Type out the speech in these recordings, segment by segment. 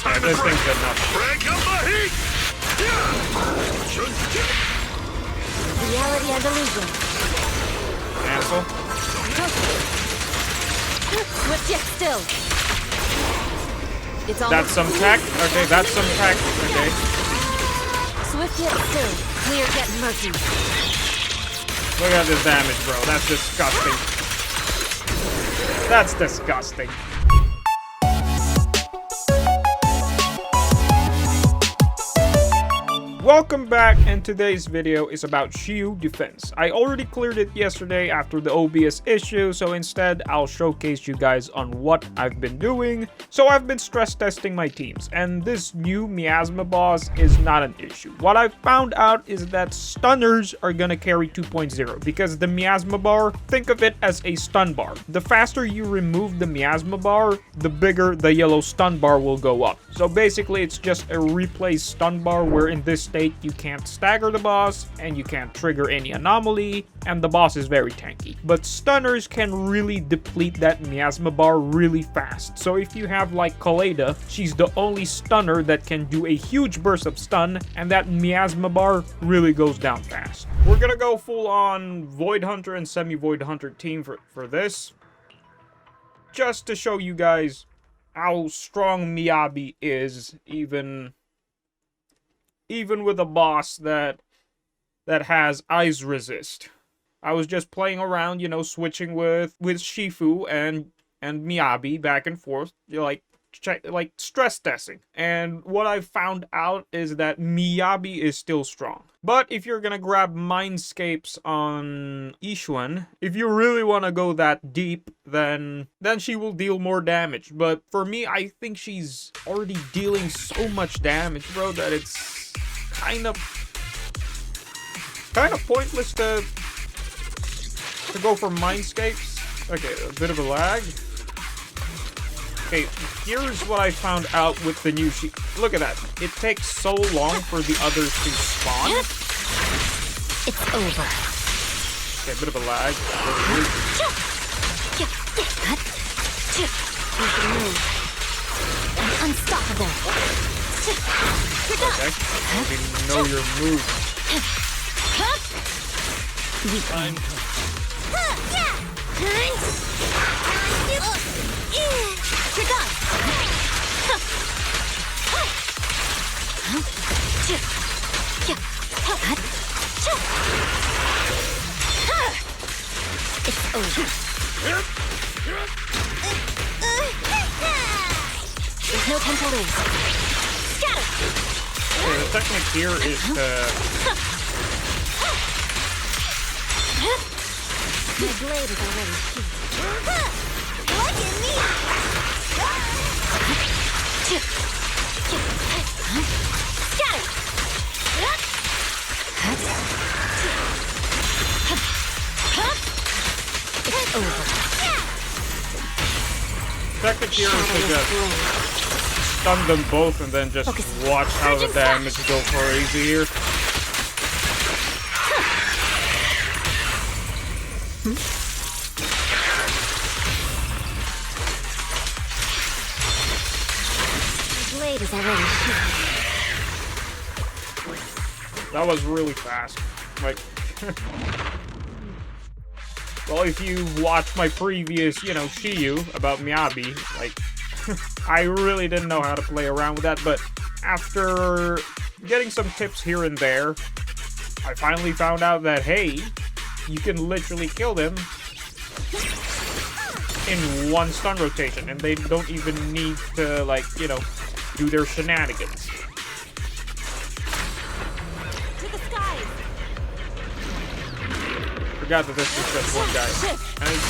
Yeah, this thing's good enough. Crank up the heat! Reality and illusion. Cancel. Swift yet still. It's almost That's some tech. Okay, that's some tech. Okay. Swift yet still. Clear yet murky. Look at this damage, bro. That's disgusting. That's disgusting. Welcome back, and today's video is about Shiyu defense. I already cleared it yesterday after the OBS issue, so instead I'll showcase you guys on what I've been doing. So I've been stress testing my teams, and this new Miasma boss is not an issue. What I've found out is that stunners are gonna carry 2.0 because the Miasma bar, think of it as a stun bar. The faster you remove the Miasma bar, the bigger the yellow stun bar will go up. So basically it's just a replay stun bar where in this state you can't stagger the boss and you can't trigger any anomaly, and the boss is very tanky. But stunners can really deplete that Miasma bar really fast. So if you have like Koleda, she's the only stunner that can do a huge burst of stun, and that Miasma bar really goes down fast. We're gonna go full on Void Hunter and Semi-Void Hunter team for this, just to show you guys how strong Miyabi is, even with a boss that has ice resist. I was just playing around, you know, switching with Shifu and Miyabi back and forth, like stress testing. And what I found out is that Miyabi is still strong. But if you're gonna grab Mindscapes on Yixuan, if you really want to go that deep, then she will deal more damage. But for me, I think she's already dealing so much damage, bro, that it's kind of pointless to go for Mindscapes. Okay, a bit of a lag. Okay, here's what I found out with the new sheet. Look at that. It takes so long for the others to spawn. It's over. Okay, a bit of a lag. I'm unstoppable. Okay, we know your move. Time It's over. There's no time to lose. Scatter! Okay, the technique here is to... My blade is already sheathed. Look at me! Scatter! It's over. Technique here is to just stun them both and then just watch how the damage go crazy here. The blade is already sheathed. That was really fast. Like, well, if you watched my previous, you know, Shiyu about Miyabi, like, I really didn't know how to play around with that, but after getting some tips here and there, I finally found out that, hey, you can literally kill them in one stun rotation, and they don't even need to, like, you know, do their shenanigans. To the skies! Forgot that this was just one guy. And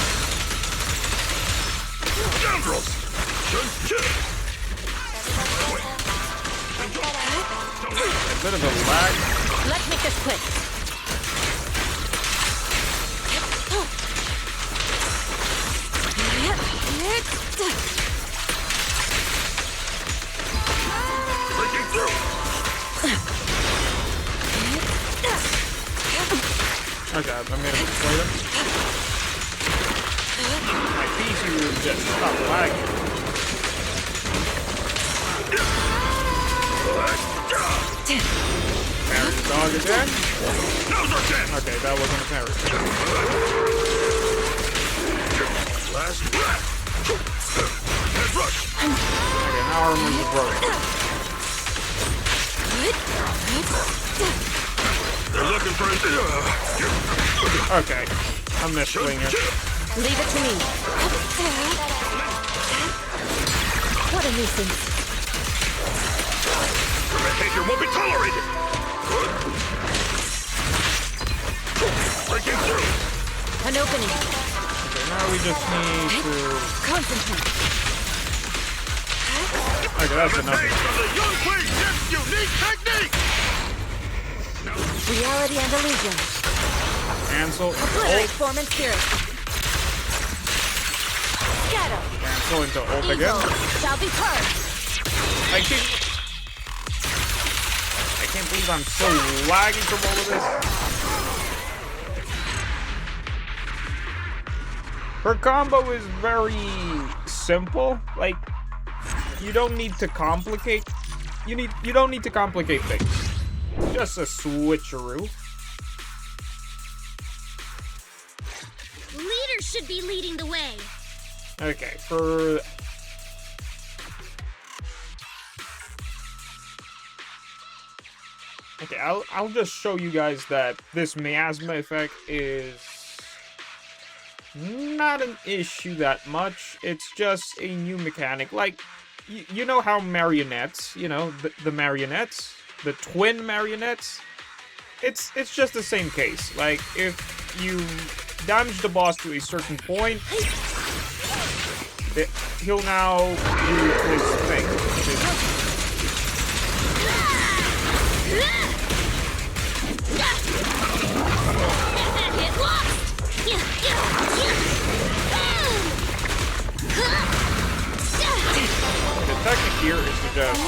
scoundrels! a bit of a lag. Let's make this quick. Breaking through! Okay, I made him later. My PC will just stop lagging. Parry the dog again. Now's our chance. Okay, that wasn't a parry. Last breath. Head rush. Okay, now our moves are broken. They're looking for it. Okay, I'm missplaying it. Leave it to me. What a nuisance. Your behavior won't be tolerated. Breaking through. An opening. Okay, now we just need to... Concentrate. Okay, that's enough. Pace of the young queen's unique technique. Reality and illusion. Cancel. Obliterate form and spirit. Scatter. Cancel into ult Evil again. shall be purged. I can't believe I'm so laggy from all of this. Her combo is very simple. Like, you don't need to complicate. You don't need to complicate things. Just a switcheroo. Leaders should be leading the way. Okay, for... Okay, I'll just show you guys that this miasma effect is not an issue that much. It's just a new mechanic. Like, you know how marionettes, you know, the marionettes, the twin marionettes? It's just the same case. Like, if you damage the boss to a certain point, he'll now do his thing. The technique here is to just...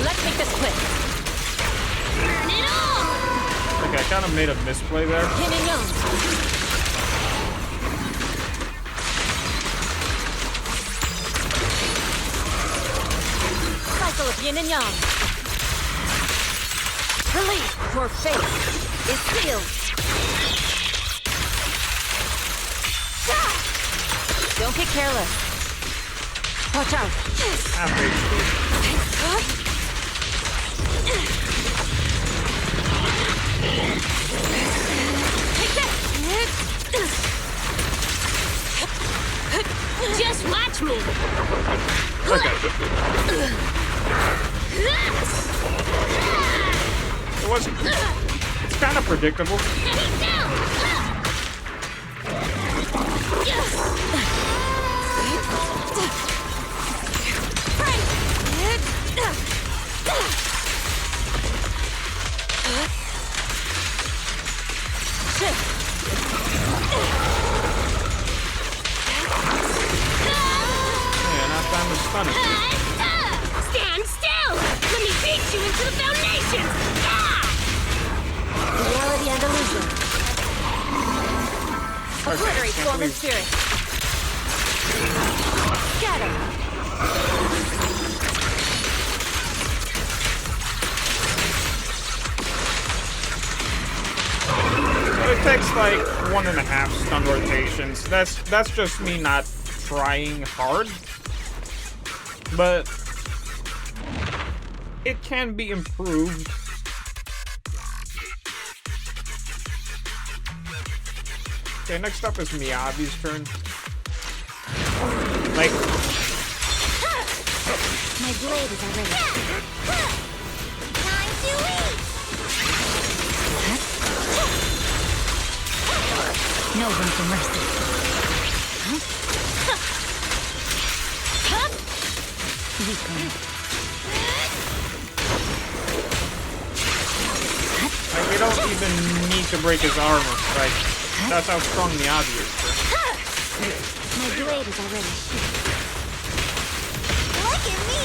Let's make this quick. Burn it all! Okay, I kind of made a misplay there. Yin and yang. Cycle of yin and yang. Relief, your fate is sealed. Don't get careless. Watch out. Half HP. Just watch me. Okay. It's kind of predictable. Stand still! Let me beat you into the foundations! Reality and illusion. Obliterate form and spirit. Scatter. It takes like 1.5 stun rotations. That's just me not trying hard. But it can be improved. Okay, next up is Miyabi's turn. Like, my blade is already. Time to eat. No room for mercy. like, you don't even need to break his armor. Like, that's how strong Miyabi is. My blade is already. Look at me!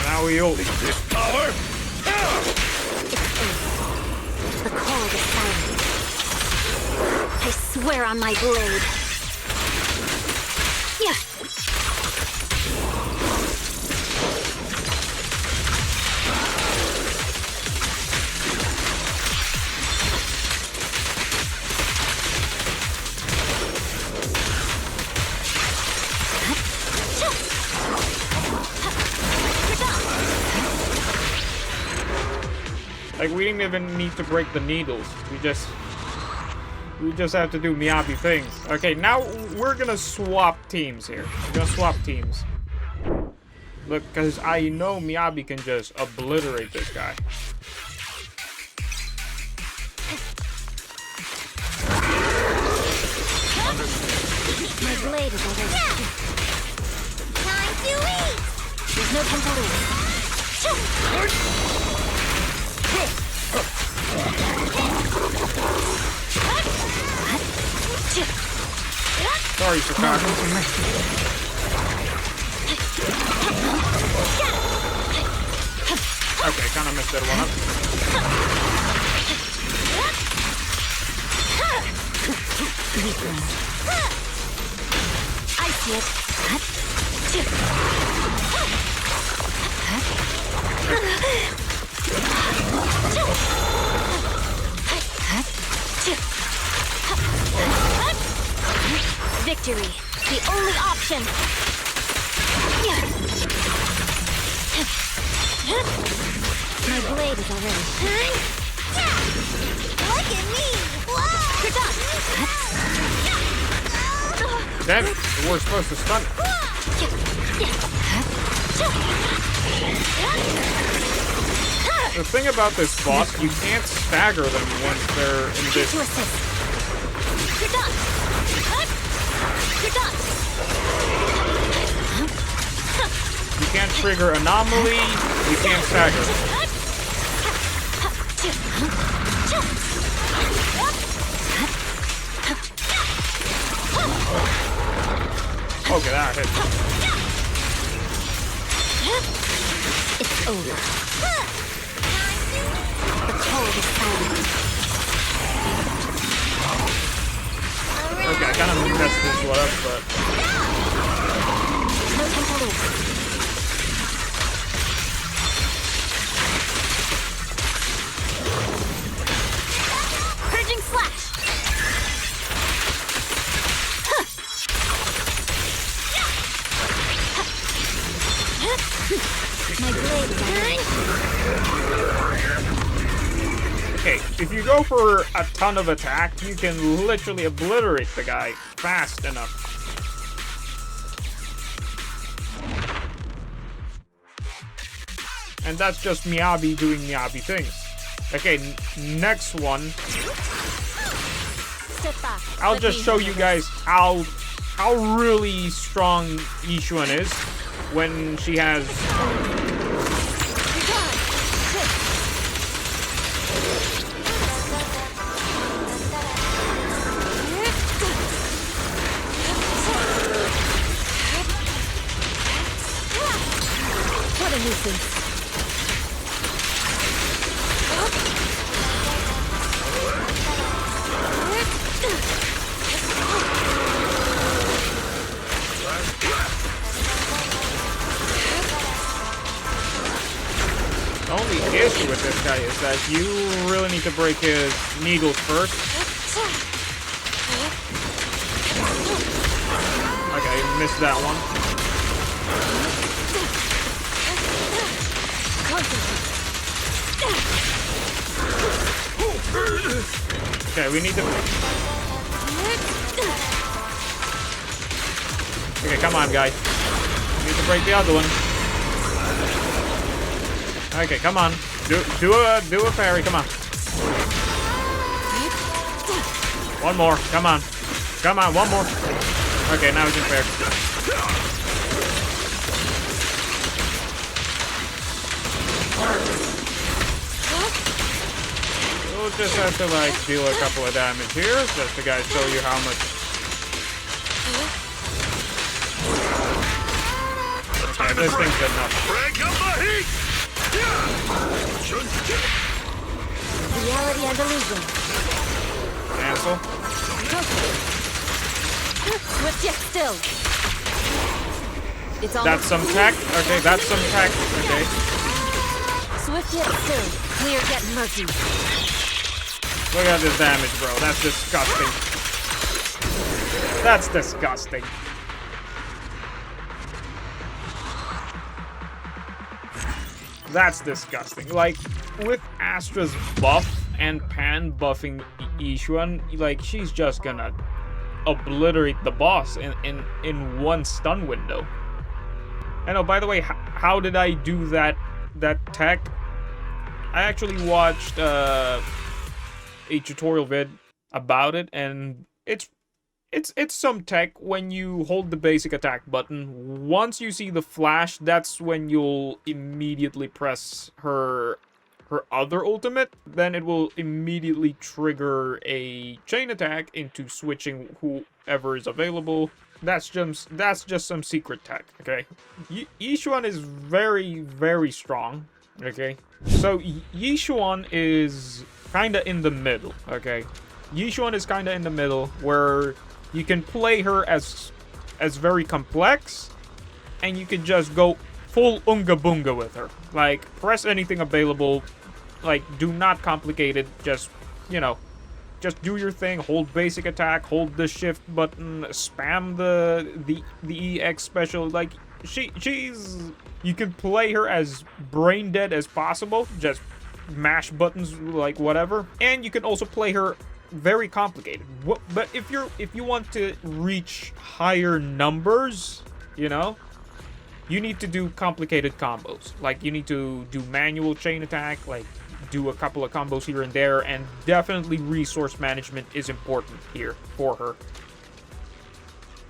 Now we ult. This power. The wear on my blade. Yeah. Like, we didn't even need to break the needles. We just have to do Miyabi things. Okay, now we're gonna swap teams here. We're gonna swap teams. Look, because I know Miyabi can just obliterate this guy. My blade is already. Time to eat! There's no time to lose. Sorry, Chicago. Okay, kind of messed that one up. I see it. Victory, the only option. My blade is already. Look at me! Whoa! Damn it, we're supposed to stun it. The thing about this boss, you can't stagger them once they're in this. To assist. You're done. You're done. You can't trigger anomaly, you can't stagger. Okay, that hit. It's over. The cold is silent. Okay, I kind of messed this one up, but... No time to lose. Purging slash. My blade is Okay, if you go for a ton of attack, you can literally obliterate the guy fast enough. And that's just Miyabi doing Miyabi things. Okay, next one. Step back. I'll just show you guys how really strong Yixuan is when she has... What a nuisance. The only issue with this guy is that you really need to break his needles first. Okay, missed that one. Okay, we need to... Okay, come on, guys. We need to break the other one. Okay, come on. Do a parry, come on. One more, come on. Come on, one more. Okay, now we can parry. We'll just have to, like, deal a couple of damage here, just to guys show you how much... Okay, this thing's good enough. Crank up the heat! Reality and illusion. Cancel. Swift yet still. It's almost That's some tech. Okay, that's some tech. Okay. Swift yet still. Clear yet murky. Look at this damage, bro. That's disgusting. That's disgusting. That's disgusting. Like, with Astra's buff and Pan buffing Yixuan, like, she's just gonna obliterate the boss in one stun window. And oh, by the way, how did I do that tech? I actually watched a tutorial vid about it, and it's some tech. When you hold the basic attack button, once you see the flash, that's when you'll immediately press her other ultimate. Then it will immediately trigger a chain attack into switching whoever is available. That's just some secret tech, okay? Yixuan is very, very strong, okay? So Yixuan is kind of in the middle, okay? Yixuan is kind of in the middle, where you can play her as very complex, and you can just go full unga boonga with her. Like, press anything available, like, do not complicate it, just, you know, just do your thing, hold basic attack, hold the shift button, spam the EX special. Like, she's, you can play her as brain dead as possible, just mash buttons, like, whatever. And you can also play her very complicated. But if you want to reach higher numbers, you know, you need to do complicated combos. Like, you need to do manual chain attack, like, do a couple of combos here and there, and definitely resource management is important here for her.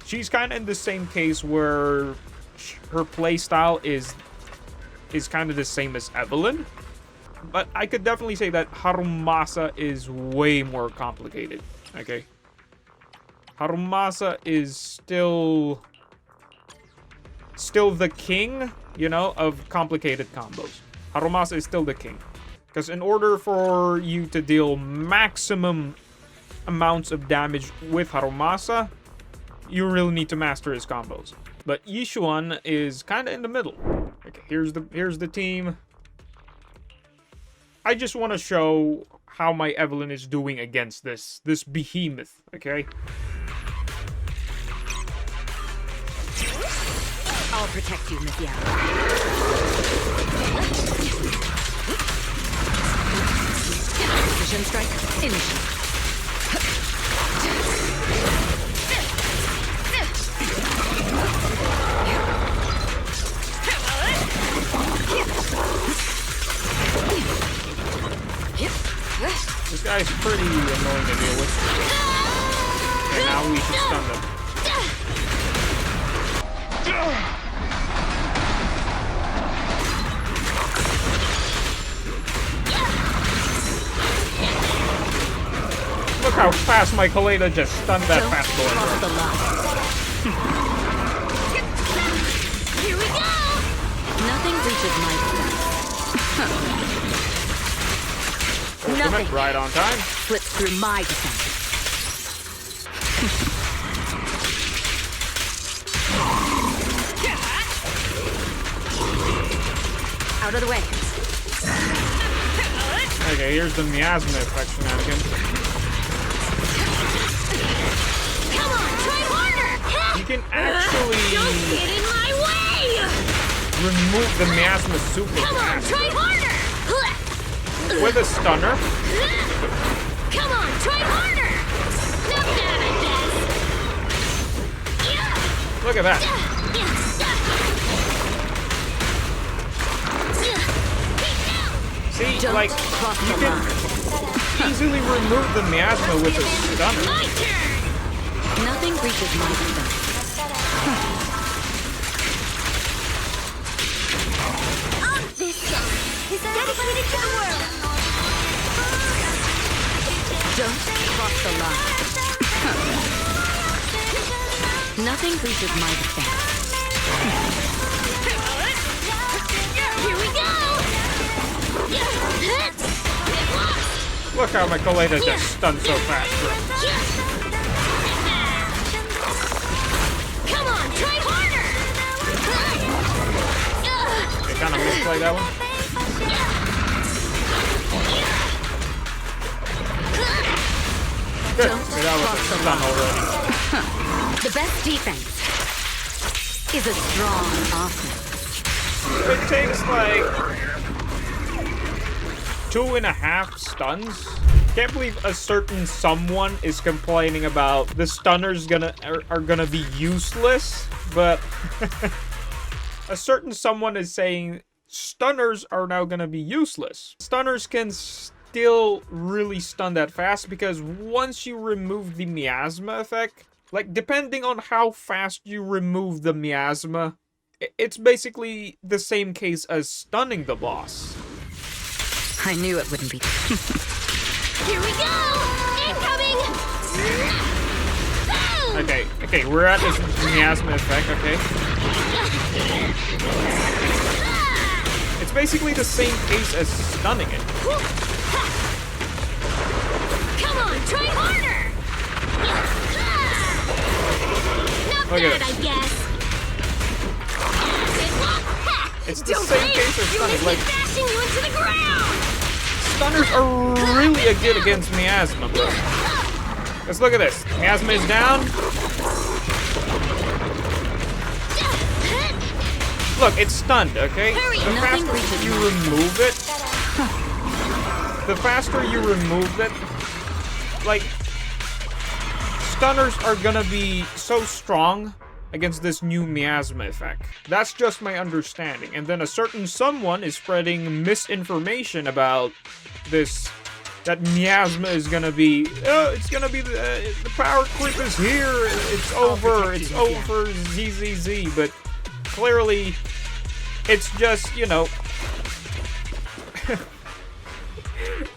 She's kind of in the same case where her playstyle is kind of the same as Evelyn, but I could definitely say that Harumasa is way more complicated, okay? Harumasa is still the king, you know, of complicated combos. Harumasa is still the king. Because in order for you to deal maximum amounts of damage with Harumasa, you really need to master his combos. But Yixuan is kind of in the middle. Okay, here's the team. I just want to show how my Evelyn is doing against this behemoth, okay? I'll protect you, Miyabi. Precision strike, initiate. This guy's pretty annoying to deal with. And now we should stun them. Look how fast my Koleda just stunned that fast boy. Here we go! Nothing reaches my defense. Nothing right on time. slips through my defense. Out of the way. Okay, here's the Miasma effect shenanigan. Come on, try harder! You can actually Don't get in my way! remove the Miasma super Come on, fast try harder! with a stunner. Come on, try harder! Not bad, I guess. Look at that. See, Don't like, cross you the can line. easily remove the Miasma with a stunner. My turn! Nothing reaches my defense. This song is dedicated to the world. Don't cross the line. Nothing reaches my defense. Here we go! Look how my Koleda just stunned so fast, bro. Try harder! I kind of misplayed that one. Good. Okay, that was done already. The best defense is a strong offense. It takes like 2.5 stuns. Can't believe a certain someone is complaining about the stunners are gonna be useless, but a certain someone is saying stunners are now gonna be useless. Stunners can still really stun that fast because once you remove the miasma effect, like depending on how fast you remove the miasma, it's basically the same case as stunning the boss. I knew it wouldn't be. Here we go! Incoming! Okay, we're at this miasma effect, okay? It's basically the same case as stunning it. Come on, try harder! Not Look at bad, this. I guess. It's the same case as stunning. Like, Bashing you into the ground! stunners are really good against miasma, bro. Let's look at this. Miasma is down. Look, it's stunned, okay? The faster you remove it, like, stunners are gonna be so strong against this new miasma effect. That's just my understanding. And then a certain someone is spreading misinformation about this, that miasma is gonna be, it's gonna be the power creep is here, it's over, ZZZ, but clearly it's just, you know,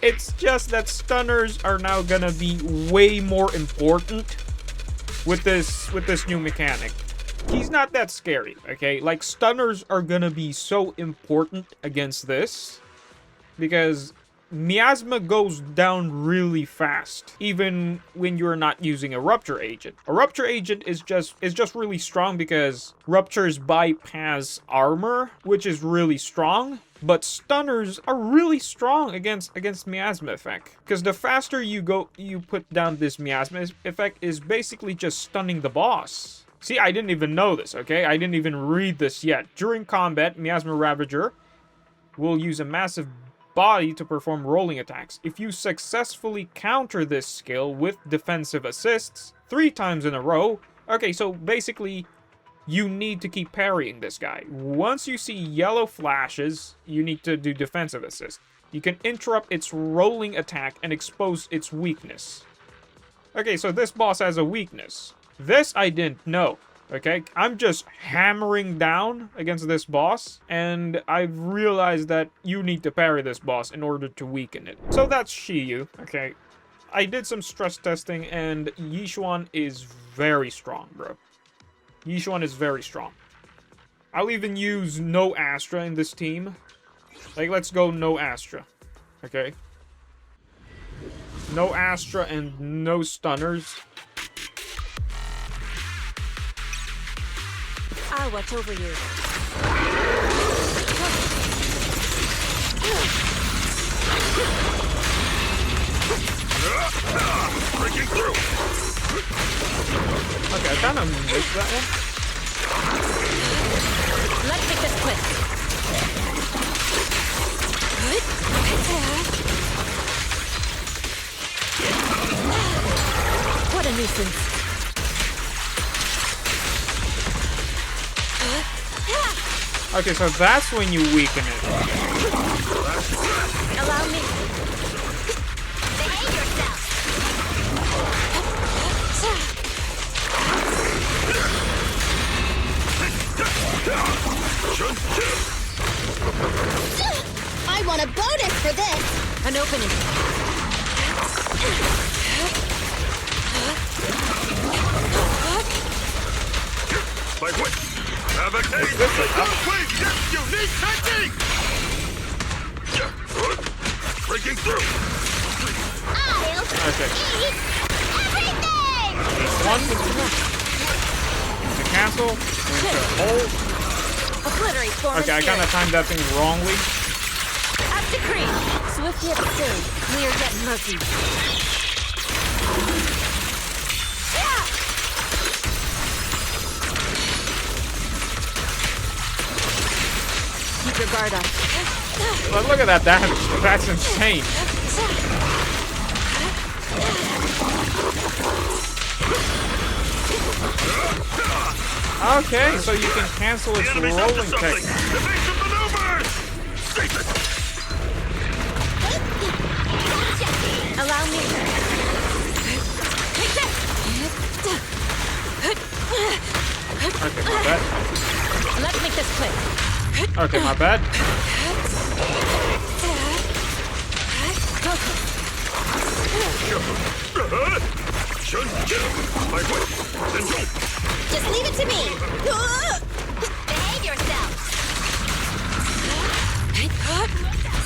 it's just that stunners are now gonna be way more important with this new mechanic. He's not that scary, okay? Like, stunners are gonna be so important against this because miasma goes down really fast, even when you're not using a rupture agent. A rupture agent is just really strong because ruptures bypass armor, which is really strong. But stunners are really strong against miasma effect, because the faster you put down this miasma effect is basically just stunning the boss. See, I didn't even know this, okay? I didn't even read this yet. During combat, Miasma Ravager will use a massive body to perform rolling attacks. If you successfully counter this skill with defensive assists 3 times in a row, okay, so basically you need to keep parrying this guy. Once you see yellow flashes, you need to do defensive assist. You can interrupt its rolling attack and expose its weakness. Okay, so this boss has a weakness. This I didn't know, okay? I'm just hammering down against this boss, and I've realized that you need to parry this boss in order to weaken it. So that's Shiyu, okay? I did some stress testing, and Yixuan is very strong, bro. Yixuan is very strong. I'll even use no Astra in this team. Like, let's go no Astra. Okay? No Astra and no stunners. I'll watch over you. Breaking through! Okay, I kind of missed that one. Let's make this quick. What a nuisance. Okay, so that's when you weaken it. Allow me. Behave yourself. I want a bonus for this! An opening. By what? Advocate! Wait, this unique technique! Breaking through! I'll Okay. eat everything! One. cancel, into hold. Obliterate form Okay, I kind of timed that thing wrongly. Up to cream. Swift yet still. Clear yet murky. Keep your guard up. But look at that damage. That's insane. Okay, so you can cancel its The enemy's up to rolling something. technique. Evasive maneuvers! Save it! Allow me. Okay, my bad. Let's make this quick. Okay, my bad. My way. Senju. Just leave it to me. Behave yourself.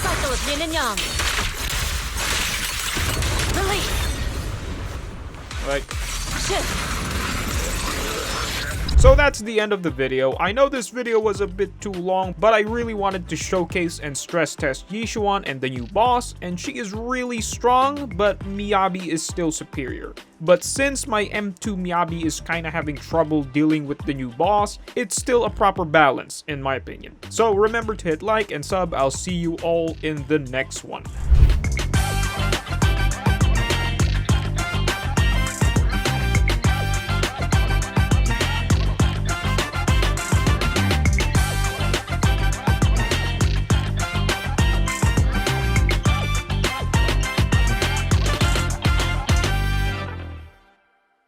Cycle of yin and yang. Release. Like, Shift. so that's the end of the video. I know this video was a bit too long, but I really wanted to showcase and stress test Yixuan and the new boss, and she is really strong, but Miyabi is still superior. But since my M2 Miyabi is kinda having trouble dealing with the new boss, it's still a proper balance in my opinion. So remember to hit like and sub. I'll see you all in the next one.